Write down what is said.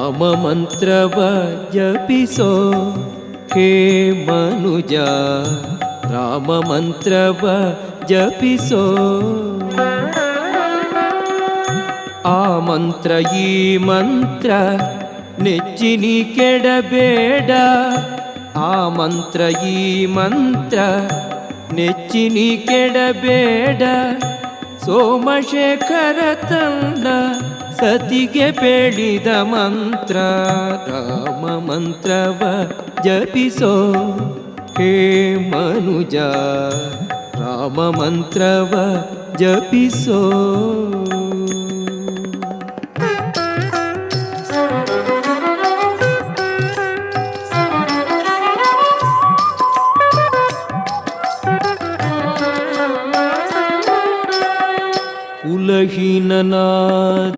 ರಾಮ ಮಂತ್ರವ ಜಪಿಸೋ ಹೇ ಮನುಜ, ರಾಮ ಮಂತ್ರವ ಜಪಿಸೋ. ಆ ಮಂತ್ರ ಈ ಮಂತ್ರ ನೆಚ್ಚಿನಿ ಕೆಡಬೇಡ, ಆ ಮಂತ್ರ ಈ ಮಂತ್ರ ನೆಚ್ಚಿನಿ ಕೆಡಬೇಡ. ಸೋಮಶೇಖರ ತಂದ ಸತಿಗೆ ಬೇಡಿದ ಮಂತ್ರ, ರಾಮ ಮಂತ್ರವ ಜಪಿಸೋ ಹೇ ಮನುಜ, ರಾಮ ಮಂತ್ರವ ಜಪಿಸೋ. ಕುಲಹೀನನಾದ